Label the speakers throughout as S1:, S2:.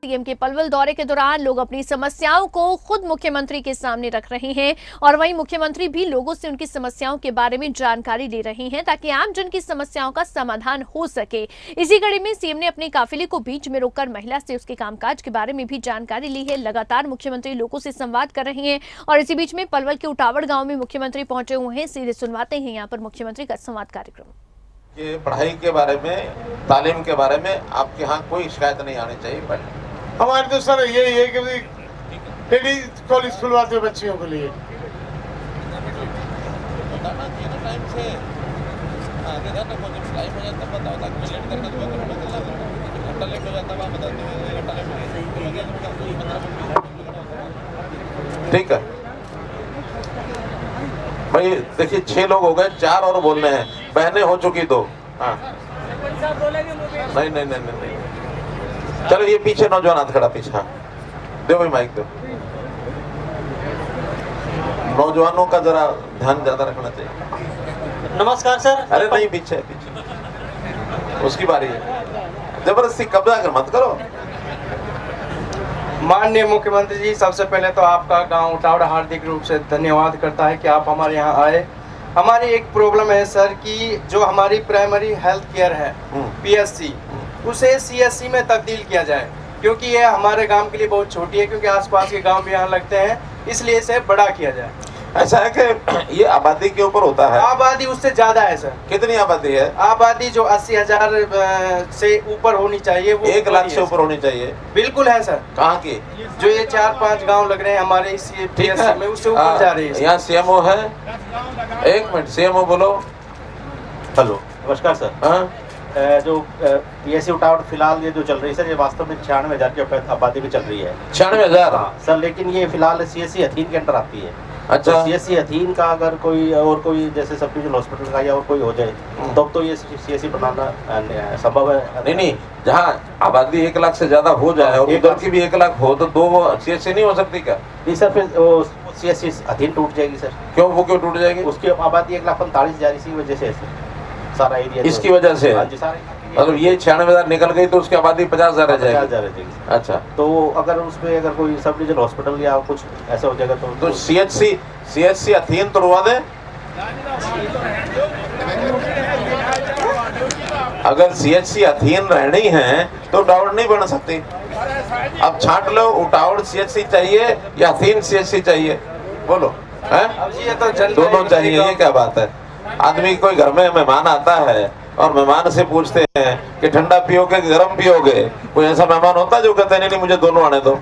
S1: CM के पलवल दौरे के दौरान लोग अपनी समस्याओं को खुद मुख्यमंत्री के सामने रख रहे हैं और वहीं मुख्यमंत्री भी लोगों से उनकी समस्याओं के बारे में जानकारी ले रहे हैं ताकि आम जन की समस्याओं का समाधान हो सके। इसी कड़ी में सीएम ने अपने काफिले को बीच में रोककर महिला से उसके कामकाज के बारे में भी जानकारी ली है। लगातार मुख्यमंत्री लोगों से संवाद कर रहे हैं और इसी बीच में पलवल के उटावड़ गांव में मुख्यमंत्री पहुंचे हुए हैं। सीधे सुनवाते हैं यहां पर मुख्यमंत्री का संवाद कार्यक्रम।
S2: कि पढ़ाई के बारे में, तालीम के बारे में आपके यहाँ कोई शिकायत नहीं आनी चाहिए।
S3: हमारे तो सर यही है कि लेडी कॉलेज खुलवाते बच्चियों के लिए
S2: ठीक है भाई। देखिए 6 लोग हो गए, 4 और बोलने हैं। बहनें हो चुकी 2। हाँ नहीं नहीं नहीं नहीं, चलो ये पीछे नौजवान हाथ खड़ा पीछे। हाँ दो भाई माइक दो। नौजवानों का जरा ध्यान ज्यादा रखना चाहिए।
S4: नमस्कार सर।
S2: अरे नहीं पीछे पीछे, उसकी बारी है। जबरदस्ती कब्जा कर मत करो।
S4: माननीय मुख्यमंत्री जी, सबसे पहले तो आपका गांव उटावड़ हार्दिक रूप से धन्यवाद करता है कि आप हमारे यहाँ आए। हमारी एक प्रॉब्लम है सर कि जो हमारी प्राइमरी हेल्थ केयर है पीएससी, उसे सीएससी में तब्दील किया जाए, क्योंकि ये हमारे गांव के लिए बहुत छोटी है, क्योंकि आसपास के गांव भी यहाँ लगते हैं, इसलिए इसे बड़ा किया जाए।
S2: ऐसा है कि ये आबादी के ऊपर होता है।
S4: आबादी उससे ज्यादा है सर।
S2: कितनी आबादी है?
S4: आबादी जो 80,000 से ऊपर होनी चाहिए, वो
S2: 1 लाख से ऊपर होनी चाहिए।
S4: बिल्कुल है सर।
S2: कहाँ की?
S4: जो ये 4-5 गांव लग रहे हैं हमारे इस पीएससी में, उससे ऊपर जा रही है।
S2: यहाँ सीएमओ है। 1 मिनट, सीएमओ बोलो।
S5: हेलो, नमस्कार सर।
S2: हाँ
S5: जो पीएससी उटावड़ फिलहाल ये जो चल रही है सर, ये वास्तव में 96,000 की आबादी में चल रही है।
S2: 96,000?
S5: हाँ सर, लेकिन ये फिलहाल सीएससी हथीन के अंदर आती है।
S2: अच्छा।
S5: तो सीएससी हथीन का अगर कोई और कोई जैसे सब डिविजन हॉस्पिटल का या और कोई हो जाए तब तो ये सीएससी बनाना संभव है।
S2: नहीं नहीं, जहाँ आबादी 1 लाख से ज्यादा हो जाए और उधर की भी 1 लाख हो तो 2 सीएससी नहीं हो सकती क्या?
S5: नहीं सर, फिर सीएससी हथीन टूट जाएगी सर।
S2: क्यों, वो क्यों टूट जाएगी?
S5: उसकी आबादी 1,45,000 इसी वजह से सारा एरिया।
S2: इसकी वजह से? मतलब ये 96,000 निकल गई तो उसकी आबादी 50,000 रह जाएगी। अच्छा,
S5: तो अगर उसमें अगर कोई सब डिविजन हॉस्पिटल या कुछ ऐसा हो जाएगा तो
S2: सीएचसी हथीन तोड़वा दे। अगर सीएचसी हथीन रहनी है तो उटावड़ नहीं बन सकती। अब छांट लो, उटावड़ सीएचसी चाहिए या हथीन सीएचसी चाहिए, बोलो। है तो दोनों चाहिए, ये क्या बात है? आदमी कोई घर में मेहमान आता है और मेहमान से पूछते हैं कि ठंडा पियोगे कि गर्म पियोगे? कोई ऐसा मेहमान होता है जो कहते हैं नहीं मुझे दोनों आने दो?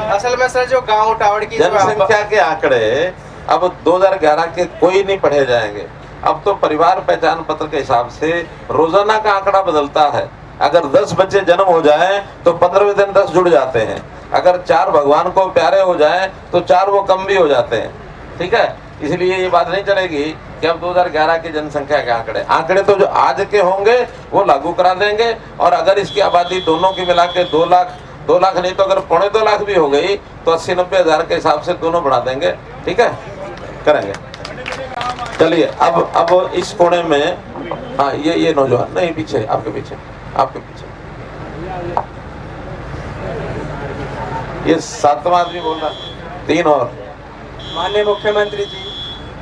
S4: असल में सर जो गांव उटावड़ की
S2: जनसंख्या के आंकड़े अब 2011 के कोई नहीं पढ़े जाएंगे। अब तो परिवार पहचान पत्र के हिसाब से रोजाना का आंकड़ा बदलता है। अगर 10 बच्चे जन्म हो जाए तो 15वें दिन 10 जुड़ जाते हैं। अगर 4 भगवान को प्यारे हो जाए तो 4 वो कम भी हो जाते हैं। ठीक है, इसलिए ये बात नहीं चलेगी कि अब 2011 की जनसंख्या के आंकड़े तो जो आज के होंगे वो लागू करा देंगे। और अगर इसकी आबादी दोनों की मिला के 2 लाख नहीं तो अगर 2.25 लाख भी हो गई तो 80-90 हजार के हिसाब से दोनों बढ़ा देंगे। ठीक है, करेंगे। चलिए अब इस कोने में, हाँ ये नौजवान नहीं, पीछे आपके पीछे ये 7वां आदमी बोल रहा। 3 और।
S4: माननीय मुख्यमंत्री जी,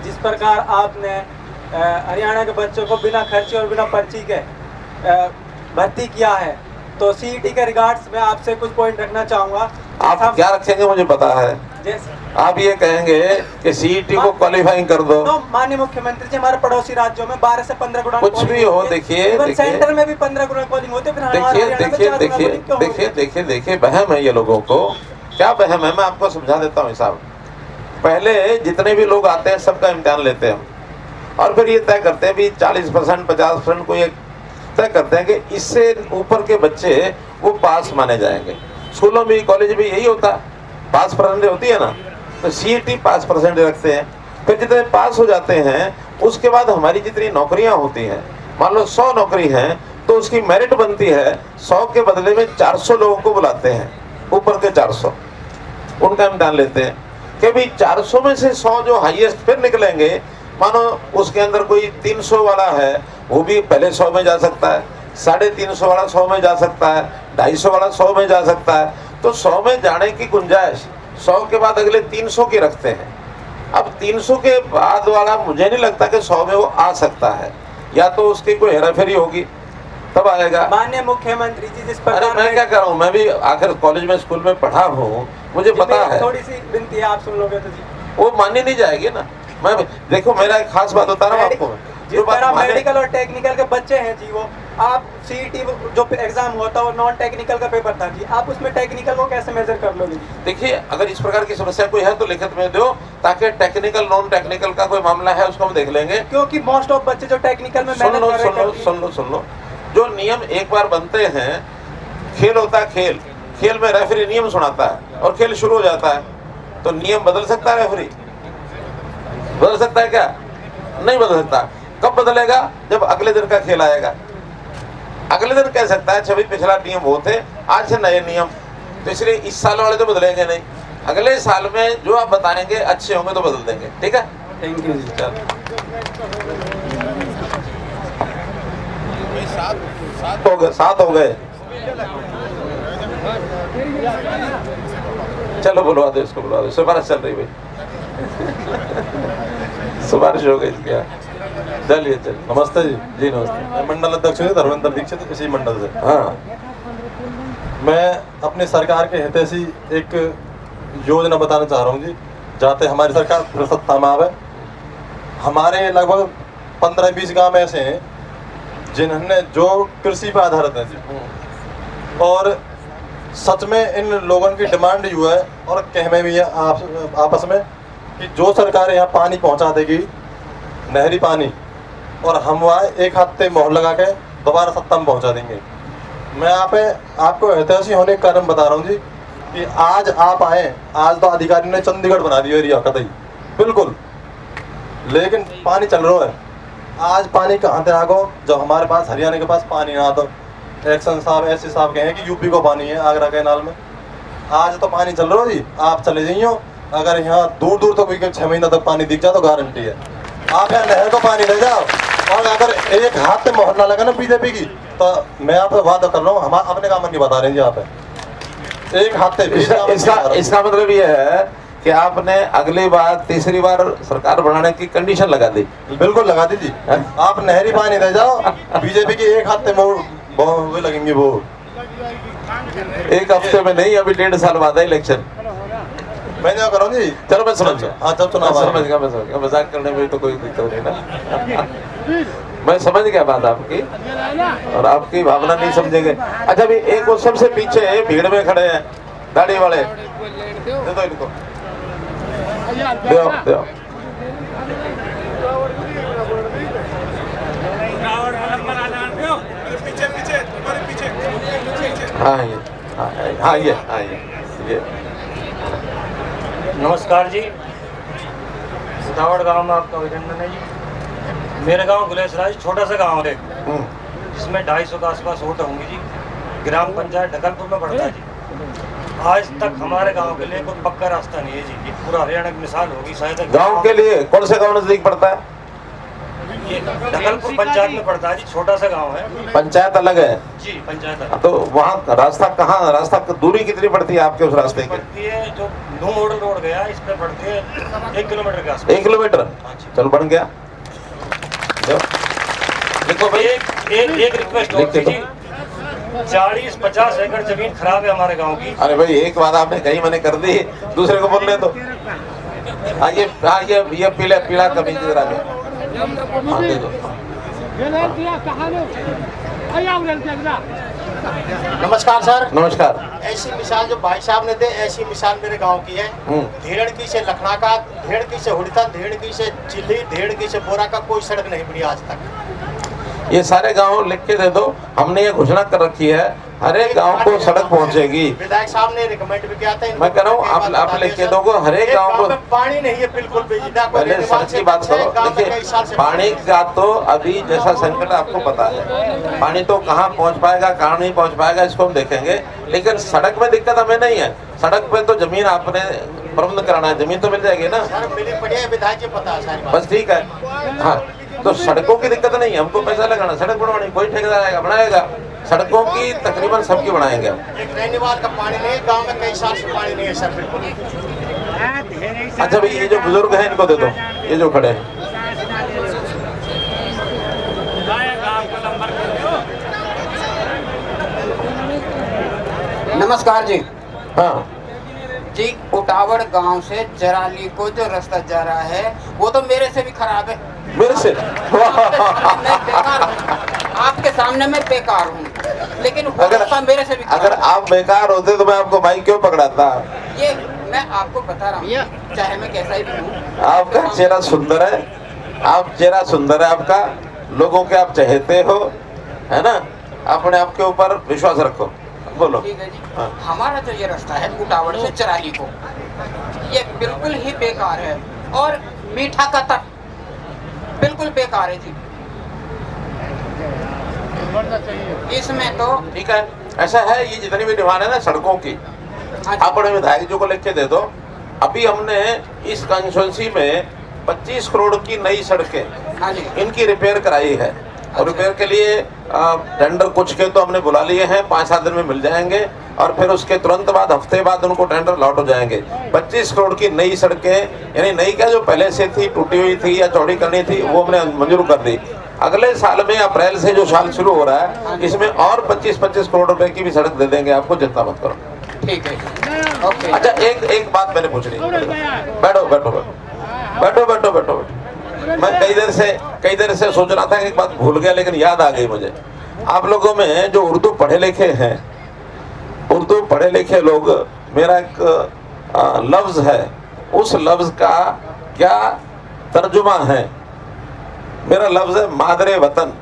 S4: जिस प्रकार आपने हरियाणा के बच्चों को बिना खर्चे और बिना पर्ची के भर्ती किया है, तो सीईटी के रिगार्ड्स में आपसे कुछ पॉइंट रखना चाहूंगा।
S2: आप क्या रखेंगे मुझे पता है। आप ये कहेंगे कि सीईटी को क्वालिफाइंग कर दो।
S4: तो माननीय मुख्यमंत्री जी, हमारे पड़ोसी राज्यों में 12 से 15 गुना
S2: कुछ भी हो। देखिए
S4: सेंटर में भी 15 गुना कॉलिंग होते।
S2: देखिए वहम है ये लोगों को। क्या वहम है, मैं आपको समझा देता हूँ साहब। पहले जितने भी लोग आते हैं सबका इम्तिहान लेते हैं और फिर ये तय करते हैं भी 40% 50% को ये तय करते हैं कि इससे ऊपर के बच्चे वो पास माने जाएंगे। स्कूलों में, कॉलेज में यही होता है, पास परसेंटेज होती है ना, तो सीईटी पास परसेंटेज रखते हैं। फिर जितने पास हो जाते हैं उसके बाद हमारी जितनी नौकरियां होती हैं, मान लो 100 नौकरी है तो उसकी मेरिट बनती है। 100 के बदले में 400 लोगों को बुलाते हैं, ऊपर के 400 उनका इम्तिहान लेते हैं कि भाई 400 में से 100 जो हाईएस्ट फिर निकलेंगे मानो उसके अंदर कोई 300 वाला है, वो भी पहले 100 में जा सकता है, 350 वाला 100 में जा सकता है, 250 वाला 100 में जा सकता है। तो 100 में जाने की गुंजाइश 100 के बाद अगले 300 की रखते हैं। अब 300 के बाद वाला मुझे नहीं लगता कि 100 में वो आ सकता है, या तो उसकी कोई हेराफेरी होगी तब आएगा।
S6: माननीय मुख्यमंत्री जी, जिस
S2: अरे मैं क्या कर रहा हूँ, मैं भी आखिर कॉलेज में स्कूल में पढ़ा हूँ, मुझे पता है।
S6: थोड़ी सी विनती है, आप सुन लोगे तो जी।
S2: वो मानी नहीं जाएगी ना। मैं देखो, मेरा एक खास बात बता रहा हूँ आपको,
S6: जिस तरह मेडिकल और टेक्निकल के बच्चे हैं जी, वो आप सीईटी जो एग्जाम होता है वो नॉन टेक्निकल का पेपर था जी, आप उसमें टेक्निकल को कैसे मेजर कर लोगे?
S2: देखिए, अगर इस प्रकार की समस्या कोई है तो लिखित में दो, ताकि टेक्निकल नॉन टेक्निकल का कोई मामला है उसको हम देख लेंगे।
S6: क्योंकि मोस्ट ऑफ बच्चे जो टेक्निकल में
S2: सुन लो, जो नियम एक बार बनते हैं, खेल होता है खेल, खेल में रेफरी नियम सुनाता है और खेल शुरू हो जाता है, तो नियम बदल सकता है रेफरी? बदल सकता है क्या? नहीं बदल सकता। कब बदलेगा? जब अगले दिन का खेल आएगा। अगले दिन कह सकता है छवि पिछला नियम वो थे, आज से नए नियम, तो इसलिए इस साल वाले तो बदलेंगे नहीं, अगले साल में जो आप बताएंगे अच्छे होंगे तो बदल देंगे। ठीक है,
S6: थैंक यू जी।
S2: सात हो गए। चलो बुलवा दो इसको, बुलवा दो, सिफारिश चल रही भाई, सिफारिश हो गई क्या? चलिए चलिए।
S7: नमस्ते जी।
S2: जी नमस्ते।
S7: मंडल अध्यक्ष धर्मेंद्र दीक्षित, इसी मंडल से।
S2: हाँ,
S7: मैं अपनी सरकार के हित से एक योजना बताना चाह रहा हूँ जी, जाते हमारी सरकार फिर सत्ता में आवे। हमारे लगभग 15-20 गांव ऐसे हैं जिन्होंने जो कृषि पर आधारित है जी, और सच में इन लोगों की डिमांड यू है और कहमे भी है आपस में कि जो सरकार यहाँ पानी पहुँचा देगी, नहरी पानी, और हम वहाँ एक हफ्ते मोहर लगा के दोबारा सत्ता में पहुँचा देंगे। मैं आपको ऐतिहासिक होने के कारण बता रहा हूँ जी कि आज आप आए, आज तो अधिकारी ने चंडीगढ़ बना दिया एरिया कतई बिल्कुल, लेकिन पानी चल रहा है। आज पानी कहाँ से आगो जब हमारे पास हरियाणा के पास पानी ना आता। एक्शन साहब ऐसे साहब कहे कि यूपी को पानी है आगरा कैनाल में, आज तो पानी चल रहा है जी। आप चले जाइए, अगर यहाँ दूर दूर तक तो 6 महीना तक पानी दिख जाए तो गारंटी है। आप यहाँ नहर को पानी ले जाओ, और अगर एक हाथ से मोहर ना लगा ना बीजेपी की, तो मैं आपसे वादा कर रहा हूँ, हम अपने काम नहीं बता रहे हैं जी। आप एक हाथ से
S2: इसका मतलब ये है कि आपने अगली बार तीसरी बार सरकार बनाने की कंडीशन लगा दी।
S7: बिल्कुल लगा दी जी। आप नहरी पानी ले जाओ, बीजेपी की एक हाथ से लगेंगे वो।
S2: एक हफ्ते में नहीं, अभी 1.5 साल बाद है इलेक्शन।
S7: मैं क्या करूँ जी?
S2: चलो मैं समझ गया।
S7: हाँ, जब चुनाव
S2: समझ गया, मजाक करने में तो कोई दिक्कत नहीं ना। मैं समझ गया बात आपकी, और आपकी भावना नहीं समझेंगे। अच्छा, अभी एक वो सबसे पीछे भीड़ में खड़े हैं दाढ़ी वाले, दे दो इनको, दो। हाँ ये
S8: नमस्कार जी, सितावड़ गांव में आपका अभिनंदन है जी। मेरा गांव गुलेसराज छोटा सा गांव है जिसमें 250 के आसपास वोट होंगी जी। ग्राम पंचायत ढकलपुर में पड़ता है जी। आज तक हमारे गांव के लिए कोई पक्का रास्ता नहीं है जी। ये पूरा हरियाणा की मिसाल होगी शायद।
S2: गांव के लिए कौन से गांव नजदीक पड़ता है?
S8: ये ढकलपुर पंचायत में पड़ता है जी, छोटा सा गांव है।
S2: पंचायत अलग है
S8: जी, पंचायत अलग।
S2: तो वहाँ रास्ता कहाँ, रास्ता दूरी कितनी पड़ती है आपके उस रास्ते की?
S8: पड़ती है जो न्यू मॉडल रोड गया इस पे पड़ती है 1 किलोमीटर के आसपास।
S2: 1 किलोमीटर? चलो बन गया।
S8: देखो भाई, एक रिक्वेस्ट होती जी, 40-50 एकड़ जमीन खराब है हमारे गांव की।
S2: अरे भाई, एक बात आपने कही मैंने कर दी, दूसरे को बोलने दो। ये पीला कमीज जरा दे दो।
S9: नमस्कार सर।
S2: नमस्कार।
S9: ऐसी मिसाल जो भाई साहब ने दे, ऐसी मिसाल मेरे गांव की है। धेड़की से लखना का, धेड़की से हुड़ता, धेड़की से चिल्ली, धेड़की से बोरा का कोई सड़क नहीं बनी आज तक।
S2: ये सारे गांव लिख के दे दो, हमने ये घोषणा कर रखी है, हर एक गाँव को सड़क पहुंचेगी।
S9: विधायक साहब ने रिकमेंड भी किया था।
S2: मैं कह रहा हूँ आप लिख के दोगे, हर एक गाँव को
S9: पानी नहीं है बिल्कुल भी।
S2: पहले सड़क की बात करो। देखिए, पानी का तो अभी जैसा संकट आपको पता है, पानी तो कहाँ पहुँच पाएगा कहाँ नहीं पहुँच पाएगा इसको हम देखेंगे, लेकिन सड़क में दिक्कत हमें नहीं है। सड़क पे तो जमीन आपने प्रबंध कराना है, जमीन तो मिल जाएगी ना।
S9: सर मिली पड़ी है, विधायक जी पता है सारी बात।
S2: बस ठीक है। हाँ, तो सड़कों की दिक्कत नहीं है, हमको पैसा लगाना, सड़क बनवानी, कोई ठेकेदार आएगा बनाएगा। सड़कों की तकरीबन सबकी बनाएंगे हम।
S9: एक रैनीवाल का पानी नहीं, गांव में कई साल से पानी नहीं है सर बिल्कुल।
S2: अच्छा भाई, ये जो बुजुर्ग हैं इनको दे दो, ये जो खड़े हैं।
S10: नमस्कार जी।
S2: हाँ
S10: जी, उटावड़ गांव से जराली को जो रास्ता जा रहा है वो तो मेरे से भी खराब है।
S2: मेरे से
S10: आपके सामने मैं बेकार हूँ, लेकिन वो
S2: अगर
S10: रास्ता मेरे से भी खराब
S2: अगर आप बेकार होते तो मैं आपको माइक क्यों पकड़ाता?
S10: ये मैं आपको बता रहा हूँ, चाहे मैं कैसा ही भी हूँ।
S2: आपका चेहरा सुंदर है, आप चेहरा सुंदर है आपका, लोगों के आप चहेते हो, है ना? अपने आप के ऊपर विश्वास रखो। बोलो।
S10: ठीक है जी।
S2: हाँ।
S10: हमारा जो ये रास्ता है उटावड़ से चराली को, ये बिल्कुल ही बेकार है और मीठा का तक बिल्कुल बेकार है जी। इसमें तो
S2: ठीक है, ऐसा है, ये जितनी भी डिमांड है ना सड़कों की,
S10: हाँ जी।
S2: अपने विधायक जी को लिख के दे दो। अभी हमने इस कंस्टिट्यूंसी में 25 करोड़ की नई सड़कें,
S10: हाँ जी।
S2: इनकी रिपेयर कराई है। और रिपेयर के लिए टेंडर कुछ के तो हमने बुला लिए हैं, 5-7 दिन में मिल जाएंगे और फिर उसके तुरंत बाद हफ्ते बाद उनको टेंडर लौट हो जाएंगे। 25 करोड़ की नई सड़कें, यानी नई क्या, जो पहले से थी, टूटी हुई थी या चौड़ी करनी थी, वो हमने मंजूर कर दी। अगले साल में अप्रैल से जो साल शुरू हो रहा है, इसमें और 25-25 करोड़ रुपए की भी सड़क दे देंगे आपको, चिंता मत करो।
S10: ठीक है। ओके।
S2: अच्छा, एक बात मैंने पूछनी। बैठो बैठो बैठो बैठो बैठो बैठो। मैं कई देर से सोच रहा था कि एक बात भूल गया, लेकिन याद आ गई मुझे। आप लोगों में जो उर्दू पढ़े लिखे हैं, उर्दू पढ़े लिखे लोग, मेरा एक लफ्ज है, उस लफ्ज का क्या तर्जुमा है? मेरा लफ्ज है मादरे वतन।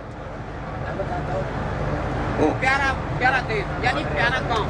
S10: प्यारा प्यारा देश यानी प्यारा गांव।